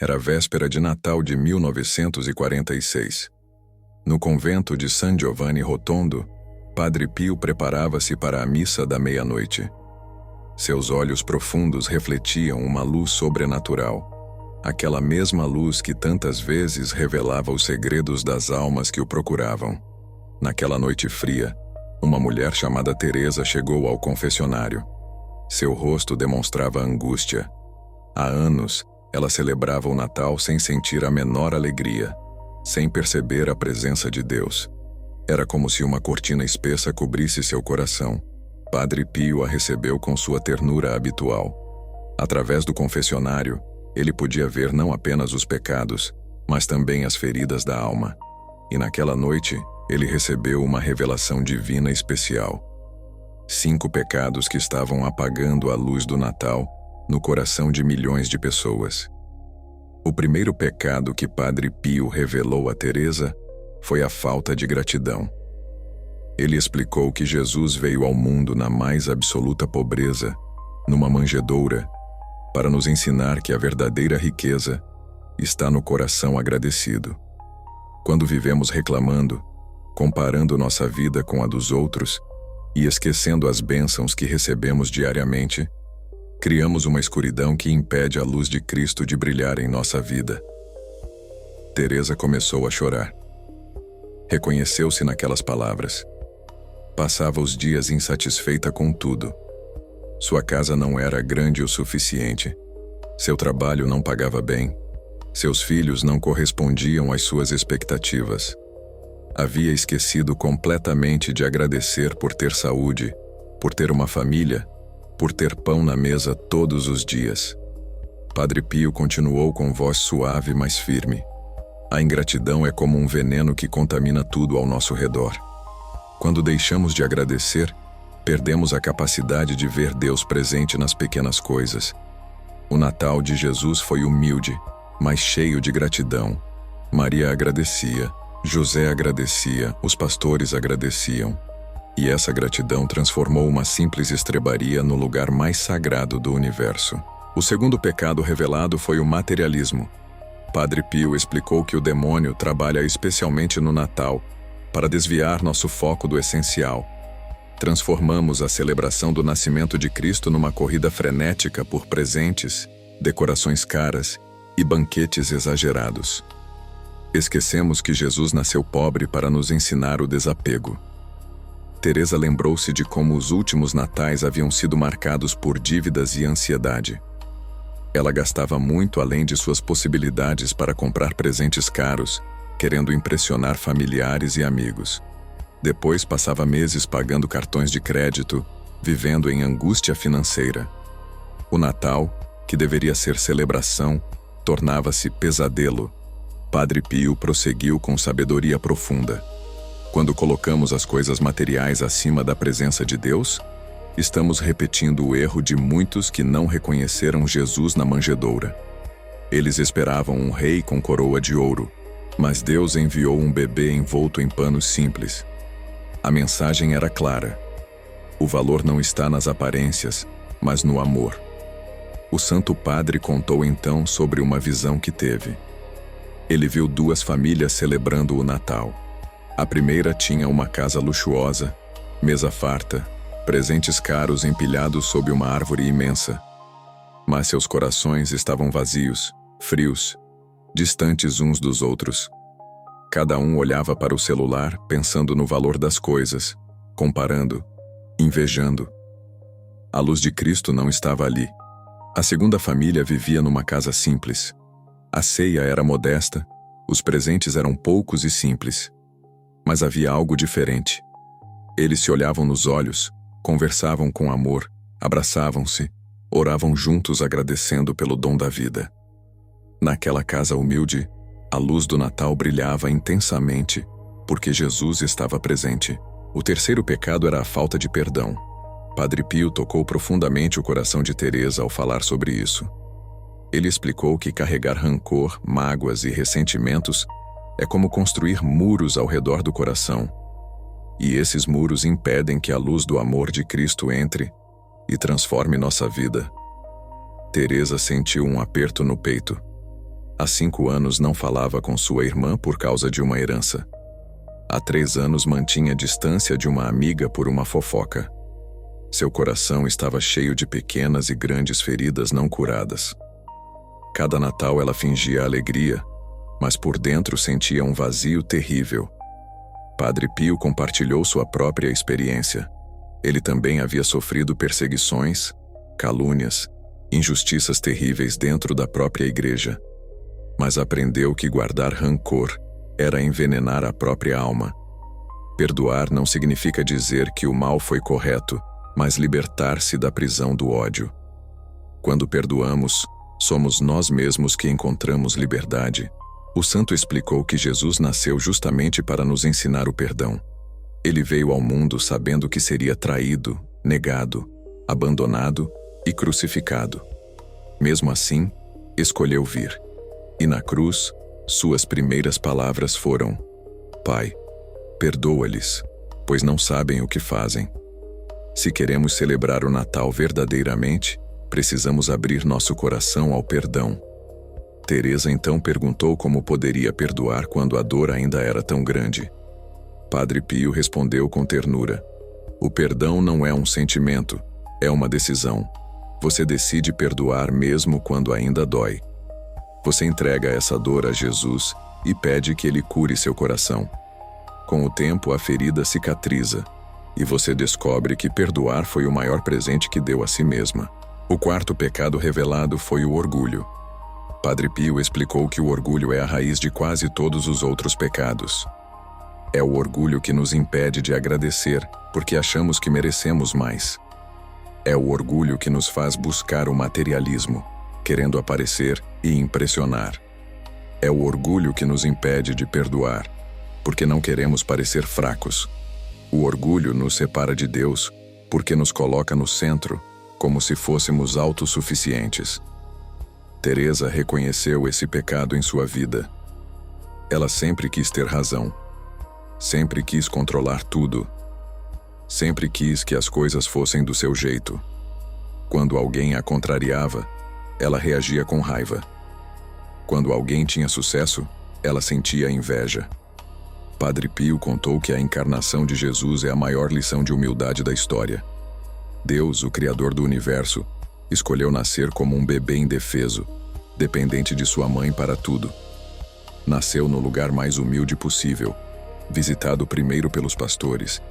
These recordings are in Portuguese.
Era véspera de Natal de 1946. No convento de San Giovanni Rotondo, Padre Pio preparava-se para a missa da meia-noite. Seus olhos profundos refletiam uma luz sobrenatural, aquela mesma luz que tantas vezes revelava os segredos das almas que o procuravam. Naquela noite fria, uma mulher chamada Teresa chegou ao confessionário. Seu rosto demonstrava angústia. Há anos, ela celebrava o Natal sem sentir a menor alegria, sem perceber a presença de Deus. Era como se uma cortina espessa cobrisse seu coração. Padre Pio a recebeu com sua ternura habitual. Através do confessionário, ele podia ver não apenas os pecados, mas também as feridas da alma. E naquela noite, ele recebeu uma revelação divina especial. 5 pecados que estavam apagando a luz do Natal no coração de milhões de pessoas. O primeiro pecado que Padre Pio revelou a Teresa foi a falta de gratidão. Ele explicou que Jesus veio ao mundo na mais absoluta pobreza, numa manjedoura, para nos ensinar que a verdadeira riqueza está no coração agradecido. Quando vivemos reclamando, comparando nossa vida com a dos outros e esquecendo as bênçãos que recebemos diariamente, criamos uma escuridão que impede a luz de Cristo de brilhar em nossa vida. Teresa começou a chorar. Reconheceu-se naquelas palavras. Passava os dias insatisfeita com tudo. Sua casa não era grande o suficiente. Seu trabalho não pagava bem. Seus filhos não correspondiam às suas expectativas. Havia esquecido completamente de agradecer por ter saúde, por ter uma família, por ter pão na mesa todos os dias. Padre Pio continuou com voz suave, mas firme. A ingratidão é como um veneno que contamina tudo ao nosso redor. Quando deixamos de agradecer, perdemos a capacidade de ver Deus presente nas pequenas coisas. O Natal de Jesus foi humilde, mas cheio de gratidão. Maria agradecia, José agradecia, os pastores agradeciam. E essa gratidão transformou uma simples estrebaria no lugar mais sagrado do universo. O segundo pecado revelado foi o materialismo. Padre Pio explicou que o demônio trabalha especialmente no Natal para desviar nosso foco do essencial. Transformamos a celebração do nascimento de Cristo numa corrida frenética por presentes, decorações caras e banquetes exagerados. Esquecemos que Jesus nasceu pobre para nos ensinar o desapego. Teresa lembrou-se de como os últimos natais haviam sido marcados por dívidas e ansiedade. Ela gastava muito além de suas possibilidades para comprar presentes caros, querendo impressionar familiares e amigos. Depois passava meses pagando cartões de crédito, vivendo em angústia financeira. O Natal, que deveria ser celebração, tornava-se pesadelo. Padre Pio prosseguiu com sabedoria profunda. Quando colocamos as coisas materiais acima da presença de Deus, estamos repetindo o erro de muitos que não reconheceram Jesus na manjedoura. Eles esperavam um rei com coroa de ouro, mas Deus enviou um bebê envolto em panos simples. A mensagem era clara. O valor não está nas aparências, mas no amor. O Santo Padre contou então sobre uma visão que teve. Ele viu 2 famílias celebrando o Natal. A primeira tinha uma casa luxuosa, mesa farta, presentes caros empilhados sob uma árvore imensa. Mas seus corações estavam vazios, frios, distantes uns dos outros. Cada um olhava para o celular pensando no valor das coisas, comparando, invejando. A luz de Cristo não estava ali. A segunda família vivia numa casa simples. A ceia era modesta, os presentes eram poucos e simples. Mas havia algo diferente. Eles se olhavam nos olhos, conversavam com amor, abraçavam-se, oravam juntos agradecendo pelo dom da vida. Naquela casa humilde, a luz do Natal brilhava intensamente, porque Jesus estava presente. O terceiro pecado era a falta de perdão. Padre Pio tocou profundamente o coração de Teresa ao falar sobre isso. Ele explicou que carregar rancor, mágoas e ressentimentos é como construir muros ao redor do coração. E esses muros impedem que a luz do amor de Cristo entre e transforme nossa vida. Teresa sentiu um aperto no peito. Há 5 anos não falava com sua irmã por causa de uma herança. Há 3 anos mantinha distância de uma amiga por uma fofoca. Seu coração estava cheio de pequenas e grandes feridas não curadas. Cada Natal ela fingia alegria, mas por dentro sentia um vazio terrível. Padre Pio compartilhou sua própria experiência. Ele também havia sofrido perseguições, calúnias, injustiças terríveis dentro da própria igreja. Mas aprendeu que guardar rancor era envenenar a própria alma. Perdoar não significa dizer que o mal foi correto, mas libertar-se da prisão do ódio. Quando perdoamos, somos nós mesmos que encontramos liberdade. O santo explicou que Jesus nasceu justamente para nos ensinar o perdão. Ele veio ao mundo sabendo que seria traído, negado, abandonado e crucificado. Mesmo assim, escolheu vir. E na cruz, suas primeiras palavras foram: Pai, perdoa-lhes, pois não sabem o que fazem. Se queremos celebrar o Natal verdadeiramente, precisamos abrir nosso coração ao perdão. Teresa então perguntou como poderia perdoar quando a dor ainda era tão grande. Padre Pio respondeu com ternura: O perdão não é um sentimento, é uma decisão. Você decide perdoar mesmo quando ainda dói. Você entrega essa dor a Jesus e pede que Ele cure seu coração. Com o tempo, a ferida cicatriza, e você descobre que perdoar foi o maior presente que deu a si mesma. O quarto pecado revelado foi o orgulho. Padre Pio explicou que o orgulho é a raiz de quase todos os outros pecados. É o orgulho que nos impede de agradecer porque achamos que merecemos mais. É o orgulho que nos faz buscar o materialismo, querendo aparecer e impressionar. É o orgulho que nos impede de perdoar, porque não queremos parecer fracos. O orgulho nos separa de Deus porque nos coloca no centro, como se fôssemos autossuficientes. Teresa reconheceu esse pecado em sua vida. Ela sempre quis ter razão. Sempre quis controlar tudo. Sempre quis que as coisas fossem do seu jeito. Quando alguém a contrariava, ela reagia com raiva. Quando alguém tinha sucesso, ela sentia inveja. Padre Pio contou que a encarnação de Jesus é a maior lição de humildade da história. Deus, o Criador do universo, escolheu nascer como um bebê indefeso, dependente de sua mãe para tudo. Nasceu no lugar mais humilde possível, visitado primeiro pelos pastores,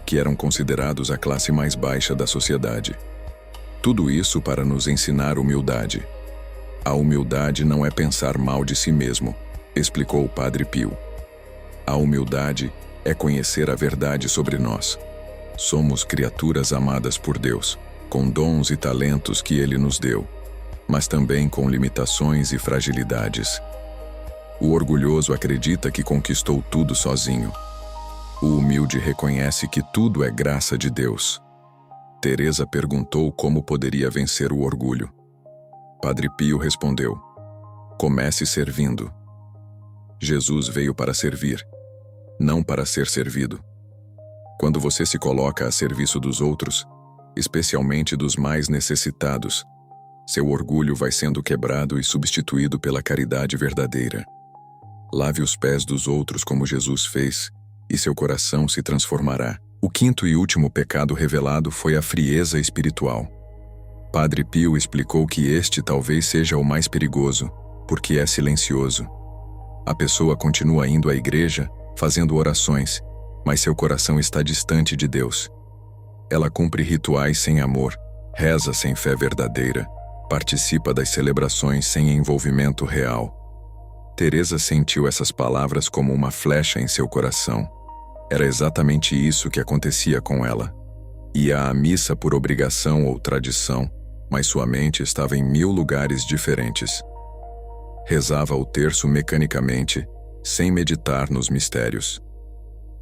que eram considerados a classe mais baixa da sociedade. Tudo isso para nos ensinar humildade. A humildade não é pensar mal de si mesmo, explicou o Padre Pio. A humildade é conhecer a verdade sobre nós. Somos criaturas amadas por Deus, com dons e talentos que Ele nos deu, mas também com limitações e fragilidades. O orgulhoso acredita que conquistou tudo sozinho. O humilde reconhece que tudo é graça de Deus. Teresa perguntou como poderia vencer o orgulho. Padre Pio respondeu: Comece servindo. Jesus veio para servir, não para ser servido. Quando você se coloca a serviço dos outros, especialmente dos mais necessitados, seu orgulho vai sendo quebrado e substituído pela caridade verdadeira. Lave os pés dos outros como Jesus fez, e seu coração se transformará. O quinto e último pecado revelado foi a frieza espiritual. Padre Pio explicou que este talvez seja o mais perigoso, porque é silencioso. A pessoa continua indo à igreja, fazendo orações, mas seu coração está distante de Deus. Ela cumpre rituais sem amor, reza sem fé verdadeira, participa das celebrações sem envolvimento real. Teresa sentiu essas palavras como uma flecha em seu coração. Era exatamente isso que acontecia com ela. Ia à missa por obrigação ou tradição, mas sua mente estava em 1000 lugares diferentes. Rezava o terço mecanicamente, sem meditar nos mistérios.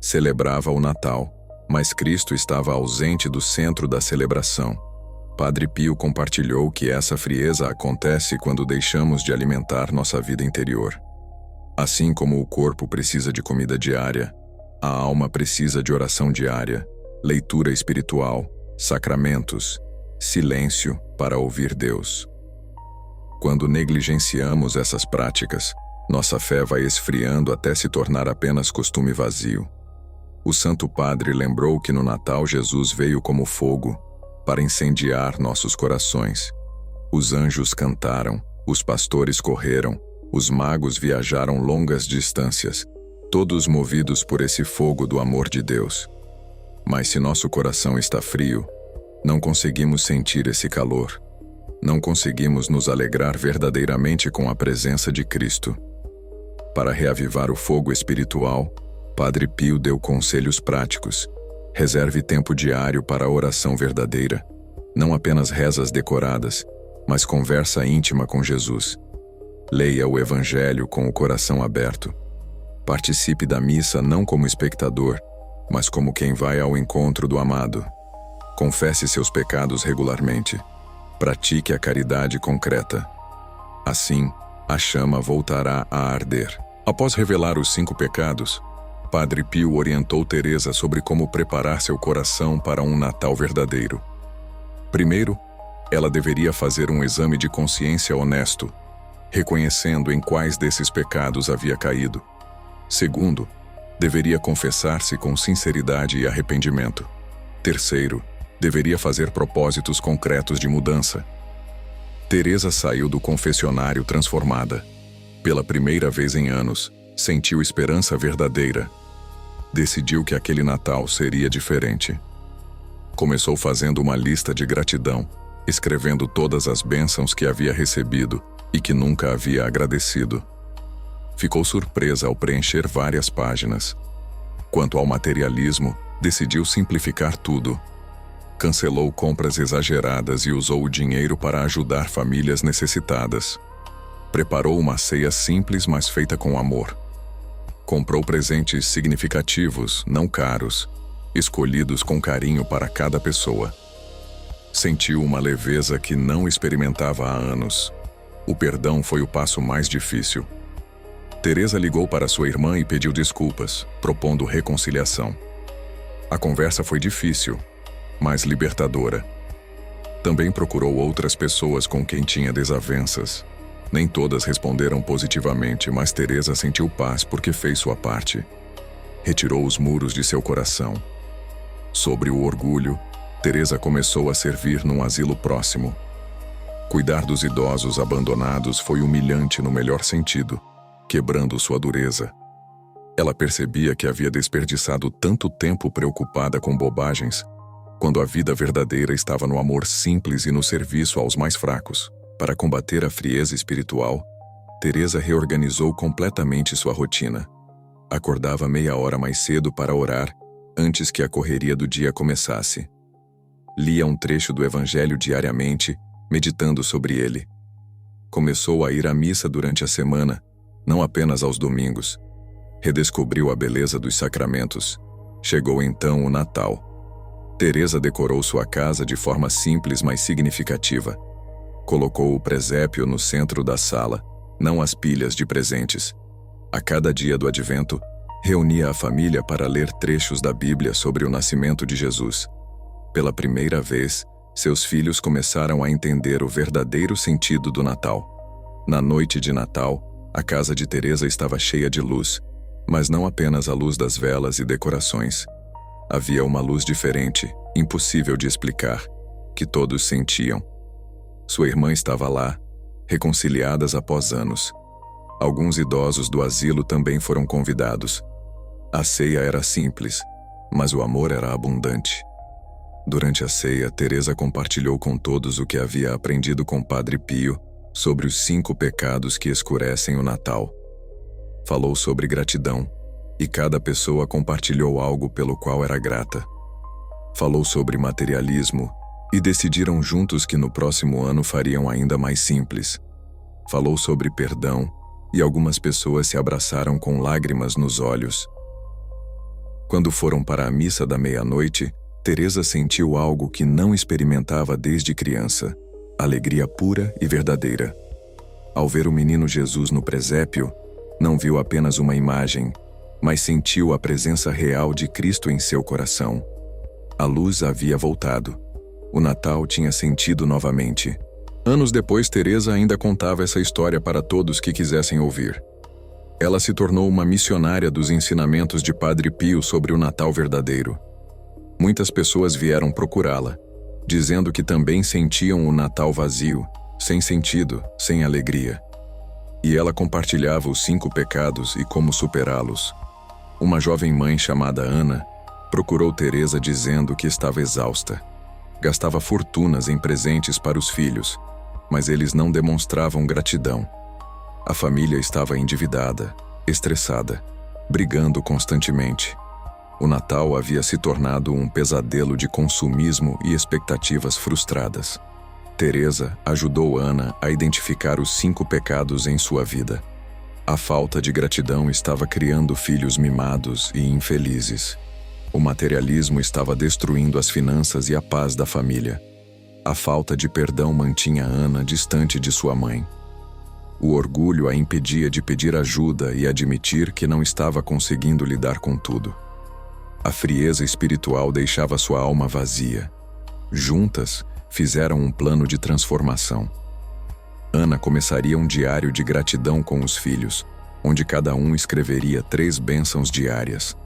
Celebrava o Natal, mas Cristo estava ausente do centro da celebração. Padre Pio compartilhou que essa frieza acontece quando deixamos de alimentar nossa vida interior. Assim como o corpo precisa de comida diária, a alma precisa de oração diária, leitura espiritual, sacramentos, silêncio para ouvir Deus. Quando negligenciamos essas práticas, nossa fé vai esfriando até se tornar apenas costume vazio. O Santo Padre lembrou que no Natal Jesus veio como fogo para incendiar nossos corações. Os anjos cantaram, os pastores correram, os magos viajaram longas distâncias, todos movidos por esse fogo do amor de Deus. Mas se nosso coração está frio, não conseguimos sentir esse calor. Não conseguimos nos alegrar verdadeiramente com a presença de Cristo. Para reavivar o fogo espiritual, Padre Pio deu conselhos práticos. Reserve tempo diário para a oração verdadeira, não apenas rezas decoradas, mas conversa íntima com Jesus. Leia o Evangelho com o coração aberto. Participe da missa não como espectador, mas como quem vai ao encontro do amado. Confesse seus pecados regularmente. Pratique a caridade concreta. Assim, a chama voltará a arder. Após revelar os 5 pecados, Padre Pio orientou Teresa sobre como preparar seu coração para um Natal verdadeiro. Primeiro, ela deveria fazer um exame de consciência honesto, reconhecendo em quais desses pecados havia caído. Segundo, deveria confessar-se com sinceridade e arrependimento. Terceiro, deveria fazer propósitos concretos de mudança. Teresa saiu do confessionário transformada. Pela primeira vez em anos, sentiu esperança verdadeira. Decidiu que aquele Natal seria diferente. Começou fazendo uma lista de gratidão, escrevendo todas as bênçãos que havia recebido e que nunca havia agradecido. Ficou surpresa ao preencher várias páginas. Quanto ao materialismo, decidiu simplificar tudo. Cancelou compras exageradas e usou o dinheiro para ajudar famílias necessitadas. Preparou uma ceia simples, mas feita com amor. Comprou presentes significativos, não caros, escolhidos com carinho para cada pessoa. Sentiu uma leveza que não experimentava há anos. O perdão foi o passo mais difícil. Teresa ligou para sua irmã e pediu desculpas, propondo reconciliação. A conversa foi difícil, mas libertadora. Também procurou outras pessoas com quem tinha desavenças. Nem todas responderam positivamente, mas Teresa sentiu paz porque fez sua parte. Retirou os muros de seu coração. Sobre o orgulho, Teresa começou a servir num asilo próximo. Cuidar dos idosos abandonados foi humilhante no melhor sentido, quebrando sua dureza. Ela percebia que havia desperdiçado tanto tempo preocupada com bobagens, quando a vida verdadeira estava no amor simples e no serviço aos mais fracos. Para combater a frieza espiritual, Teresa reorganizou completamente sua rotina. Acordava meia hora mais cedo para orar, antes que a correria do dia começasse. Lia um trecho do Evangelho diariamente, meditando sobre ele. Começou a ir à missa durante a semana, não apenas aos domingos. Redescobriu a beleza dos sacramentos. Chegou então o Natal. Teresa decorou sua casa de forma simples, mas significativa. Colocou o presépio no centro da sala, não as pilhas de presentes. A cada dia do Advento, reunia a família para ler trechos da Bíblia sobre o nascimento de Jesus. Pela primeira vez, seus filhos começaram a entender o verdadeiro sentido do Natal. Na noite de Natal, a casa de Teresa estava cheia de luz, mas não apenas a luz das velas e decorações. Havia uma luz diferente, impossível de explicar, que todos sentiam. Sua irmã estava lá, reconciliadas após anos. Alguns idosos do asilo também foram convidados. A ceia era simples, mas o amor era abundante. Durante a ceia, Teresa compartilhou com todos o que havia aprendido com Padre Pio sobre os 5 pecados que escurecem o Natal. Falou sobre gratidão, e cada pessoa compartilhou algo pelo qual era grata. Falou sobre materialismo, e decidiram juntos que no próximo ano fariam ainda mais simples. Falou sobre perdão, e algumas pessoas se abraçaram com lágrimas nos olhos. Quando foram para a missa da meia-noite, Teresa sentiu algo que não experimentava desde criança: alegria pura e verdadeira. Ao ver o menino Jesus no presépio, não viu apenas uma imagem, mas sentiu a presença real de Cristo em seu coração. A luz havia voltado. O Natal tinha sentido novamente. Anos depois, Teresa ainda contava essa história para todos que quisessem ouvir. Ela se tornou uma missionária dos ensinamentos de Padre Pio sobre o Natal verdadeiro. Muitas pessoas vieram procurá-la, dizendo que também sentiam o Natal vazio, sem sentido, sem alegria. E ela compartilhava os 5 pecados e como superá-los. Uma jovem mãe chamada Ana procurou Teresa dizendo que estava exausta. Gastava fortunas em presentes para os filhos, mas eles não demonstravam gratidão. A família estava endividada, estressada, brigando constantemente. O Natal havia se tornado um pesadelo de consumismo e expectativas frustradas. Teresa ajudou Ana a identificar os 5 pecados em sua vida. A falta de gratidão estava criando filhos mimados e infelizes. O materialismo estava destruindo as finanças e a paz da família. A falta de perdão mantinha Ana distante de sua mãe. O orgulho a impedia de pedir ajuda e admitir que não estava conseguindo lidar com tudo. A frieza espiritual deixava sua alma vazia. Juntas, fizeram um plano de transformação. Ana começaria um diário de gratidão com os filhos, onde cada um escreveria 3 bênçãos diárias.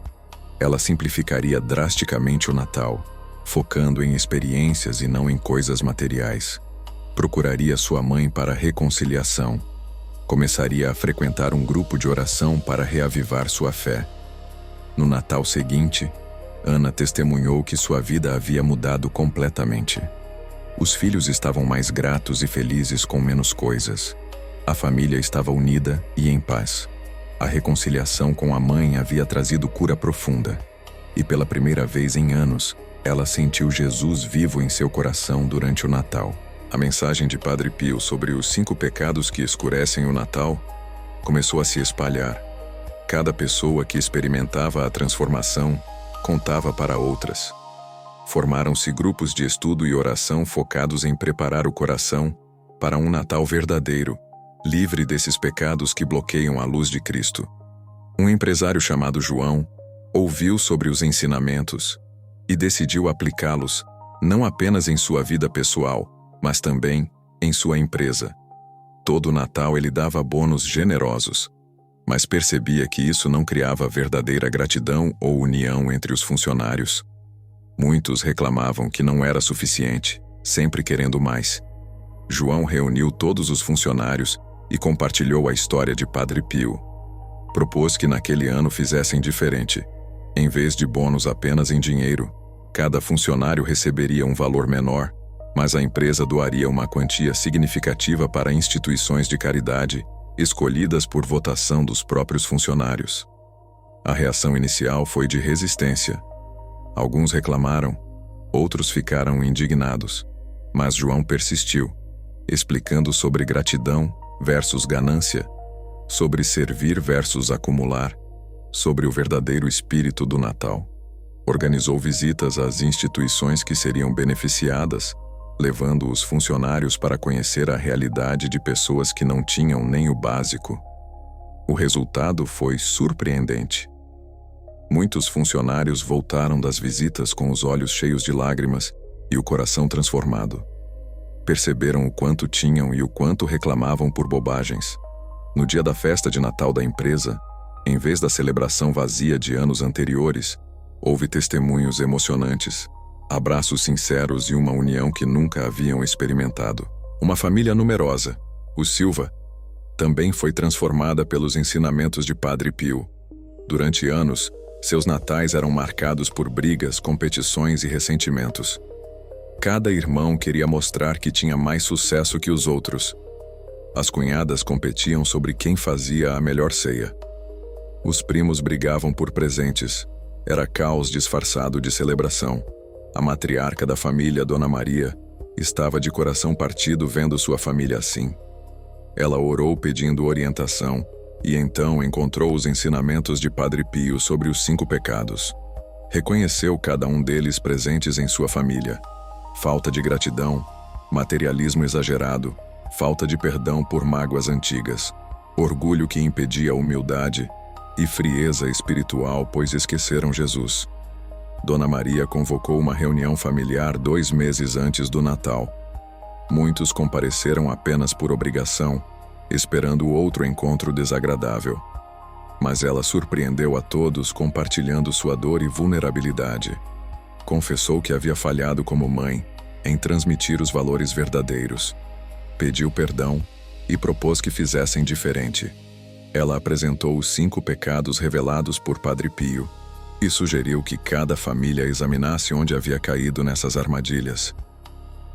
Ela simplificaria drasticamente o Natal, focando em experiências e não em coisas materiais. Procuraria sua mãe para reconciliação. Começaria a frequentar um grupo de oração para reavivar sua fé. No Natal seguinte, Ana testemunhou que sua vida havia mudado completamente. Os filhos estavam mais gratos e felizes com menos coisas. A família estava unida e em paz. A reconciliação com a mãe havia trazido cura profunda. E pela primeira vez em anos, ela sentiu Jesus vivo em seu coração durante o Natal. A mensagem de Padre Pio sobre os 5 pecados que escurecem o Natal começou a se espalhar. Cada pessoa que experimentava a transformação contava para outras. Formaram-se grupos de estudo e oração focados em preparar o coração para um Natal verdadeiro, livre desses pecados que bloqueiam a luz de Cristo. Um empresário chamado João ouviu sobre os ensinamentos e decidiu aplicá-los não apenas em sua vida pessoal, mas também em sua empresa. Todo Natal ele dava bônus generosos, mas percebia que isso não criava verdadeira gratidão ou união entre os funcionários. Muitos reclamavam que não era suficiente, sempre querendo mais. João reuniu todos os funcionários e compartilhou a história de Padre Pio. Propôs que naquele ano fizessem diferente. Em vez de bônus apenas em dinheiro, cada funcionário receberia um valor menor, mas a empresa doaria uma quantia significativa para instituições de caridade, escolhidas por votação dos próprios funcionários. A reação inicial foi de resistência. Alguns reclamaram, outros ficaram indignados, mas João persistiu, explicando sobre gratidão versus ganância, sobre servir versus acumular, sobre o verdadeiro espírito do Natal. Organizou visitas às instituições que seriam beneficiadas, levando os funcionários para conhecer a realidade de pessoas que não tinham nem o básico. O resultado foi surpreendente. Muitos funcionários voltaram das visitas com os olhos cheios de lágrimas e o coração transformado. Perceberam o quanto tinham e o quanto reclamavam por bobagens. No dia da festa de Natal da empresa, em vez da celebração vazia de anos anteriores, houve testemunhos emocionantes, abraços sinceros e uma união que nunca haviam experimentado. Uma família numerosa, os Silva, também foi transformada pelos ensinamentos de Padre Pio. Durante anos, seus natais eram marcados por brigas, competições e ressentimentos. Cada irmão queria mostrar que tinha mais sucesso que os outros. As cunhadas competiam sobre quem fazia a melhor ceia. Os primos brigavam por presentes. Era caos disfarçado de celebração. A matriarca da família, Dona Maria, estava de coração partido vendo sua família assim. Ela orou pedindo orientação e então encontrou os ensinamentos de Padre Pio sobre os 5 pecados. Reconheceu cada um deles presentes em sua família. Falta de gratidão, materialismo exagerado, falta de perdão por mágoas antigas, orgulho que impedia a humildade e frieza espiritual, pois esqueceram Jesus. Dona Maria convocou uma reunião familiar 2 meses antes do Natal. Muitos compareceram apenas por obrigação, esperando outro encontro desagradável. Mas ela surpreendeu a todos compartilhando sua dor e vulnerabilidade. Confessou que havia falhado como mãe em transmitir os valores verdadeiros. Pediu perdão e propôs que fizessem diferente. Ela apresentou os 5 pecados revelados por Padre Pio e sugeriu que cada família examinasse onde havia caído nessas armadilhas.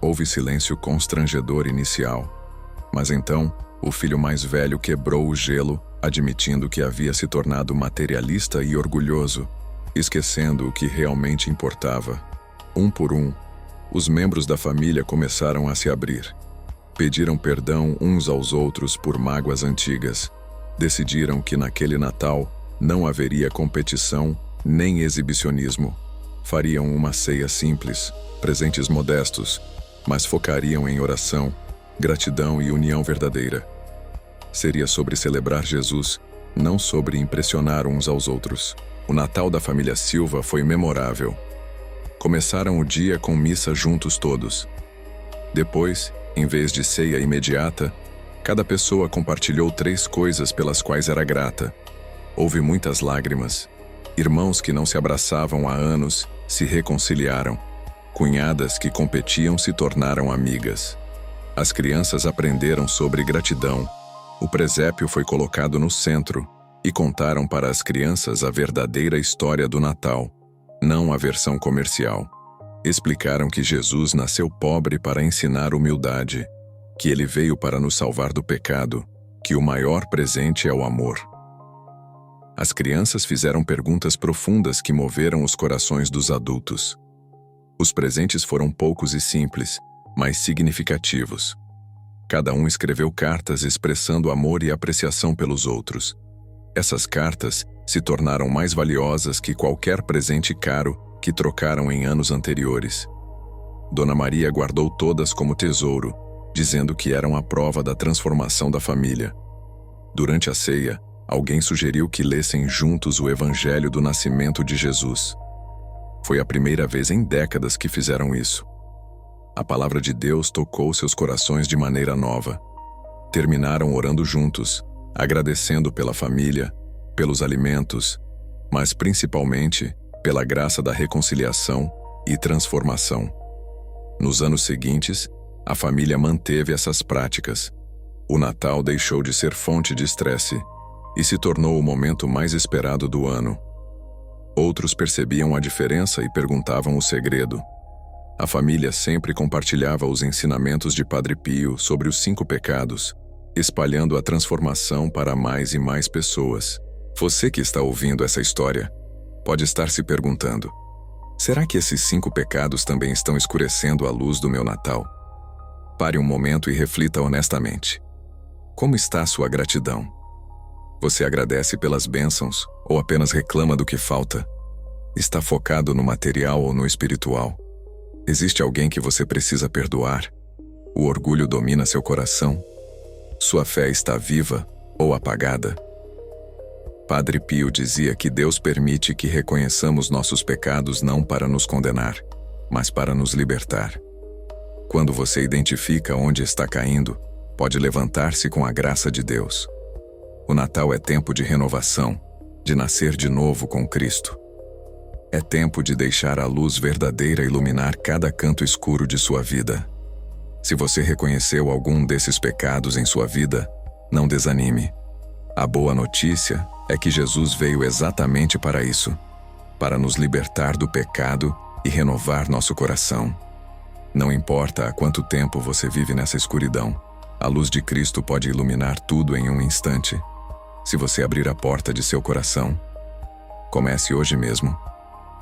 Houve silêncio constrangedor inicial, mas então o filho mais velho quebrou o gelo, admitindo que havia se tornado materialista e orgulhoso, esquecendo o que realmente importava. Um por um, os membros da família começaram a se abrir. Pediram perdão uns aos outros por mágoas antigas. Decidiram que naquele Natal não haveria competição nem exibicionismo. Fariam uma ceia simples, presentes modestos, mas focariam em oração, gratidão e união verdadeira. Seria sobre celebrar Jesus, não sobre impressionar uns aos outros. O Natal da família Silva foi memorável. Começaram o dia com missa juntos todos. Depois, em vez de ceia imediata, cada pessoa compartilhou 3 coisas pelas quais era grata. Houve muitas lágrimas. Irmãos que não se abraçavam há anos se reconciliaram. Cunhadas que competiam se tornaram amigas. As crianças aprenderam sobre gratidão. O presépio foi colocado no centro e contaram para as crianças a verdadeira história do Natal, não a versão comercial. Explicaram que Jesus nasceu pobre para ensinar humildade, que ele veio para nos salvar do pecado, que o maior presente é o amor. As crianças fizeram perguntas profundas que moveram os corações dos adultos. Os presentes foram poucos e simples, mas significativos. Cada um escreveu cartas expressando amor e apreciação pelos outros. Essas cartas se tornaram mais valiosas que qualquer presente caro que trocaram em anos anteriores. Dona Maria guardou todas como tesouro, dizendo que eram a prova da transformação da família. Durante a ceia, alguém sugeriu que lessem juntos o Evangelho do Nascimento de Jesus. Foi a primeira vez em décadas que fizeram isso. A palavra de Deus tocou seus corações de maneira nova. Terminaram orando juntos, agradecendo pela família, pelos alimentos, mas principalmente pela graça da reconciliação e transformação. Nos anos seguintes, a família manteve essas práticas. O Natal deixou de ser fonte de estresse e se tornou o momento mais esperado do ano. Outros percebiam a diferença e perguntavam o segredo. A família sempre compartilhava os ensinamentos de Padre Pio sobre os 5 pecados, espalhando a transformação para mais e mais pessoas. Você que está ouvindo essa história pode estar se perguntando: será que esses 5 pecados também estão escurecendo a luz do meu Natal? Pare um momento e reflita honestamente. Como está a sua gratidão? Você agradece pelas bênçãos ou apenas reclama do que falta? Está focado no material ou no espiritual? Existe alguém que você precisa perdoar? O orgulho domina seu coração? Sua fé está viva ou apagada? Padre Pio dizia que Deus permite que reconheçamos nossos pecados não para nos condenar, mas para nos libertar. Quando você identifica onde está caindo, pode levantar-se com a graça de Deus. O Natal é tempo de renovação, de nascer de novo com Cristo. É tempo de deixar a luz verdadeira iluminar cada canto escuro de sua vida. Se você reconheceu algum desses pecados em sua vida, não desanime. A boa notícia é que Jesus veio exatamente para isso, para nos libertar do pecado e renovar nosso coração. Não importa há quanto tempo você vive nessa escuridão, a luz de Cristo pode iluminar tudo em um instante. Se você abrir a porta de seu coração, comece hoje mesmo.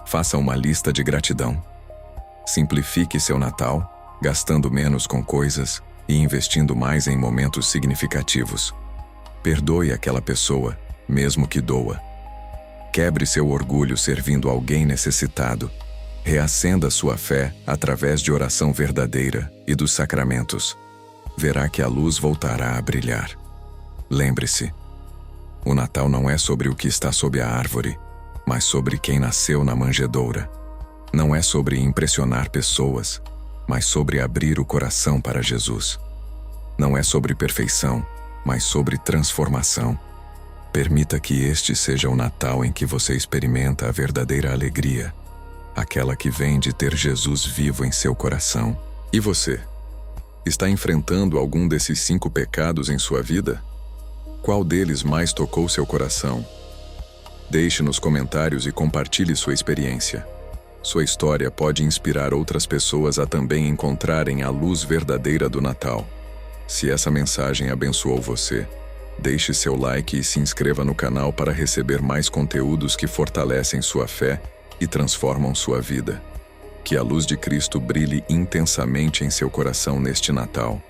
Faça uma lista de gratidão. Simplifique seu Natal, gastando menos com coisas e investindo mais em momentos significativos. Perdoe aquela pessoa, mesmo que doa. Quebre seu orgulho servindo alguém necessitado. Reacenda sua fé através de oração verdadeira e dos sacramentos. Verá que a luz voltará a brilhar. Lembre-se, o Natal não é sobre o que está sob a árvore, mas sobre quem nasceu na manjedoura. Não é sobre impressionar pessoas, mas sobre abrir o coração para Jesus. Não é sobre perfeição, mas sobre transformação. Permita que este seja o Natal em que você experimenta a verdadeira alegria, aquela que vem de ter Jesus vivo em seu coração. E você? Está enfrentando algum desses 5 pecados em sua vida? Qual deles mais tocou seu coração? Deixe nos comentários e compartilhe sua experiência. Sua história pode inspirar outras pessoas a também encontrarem a luz verdadeira do Natal. Se essa mensagem abençoou você, deixe seu like e se inscreva no canal para receber mais conteúdos que fortalecem sua fé e transformam sua vida. Que a luz de Cristo brilhe intensamente em seu coração neste Natal.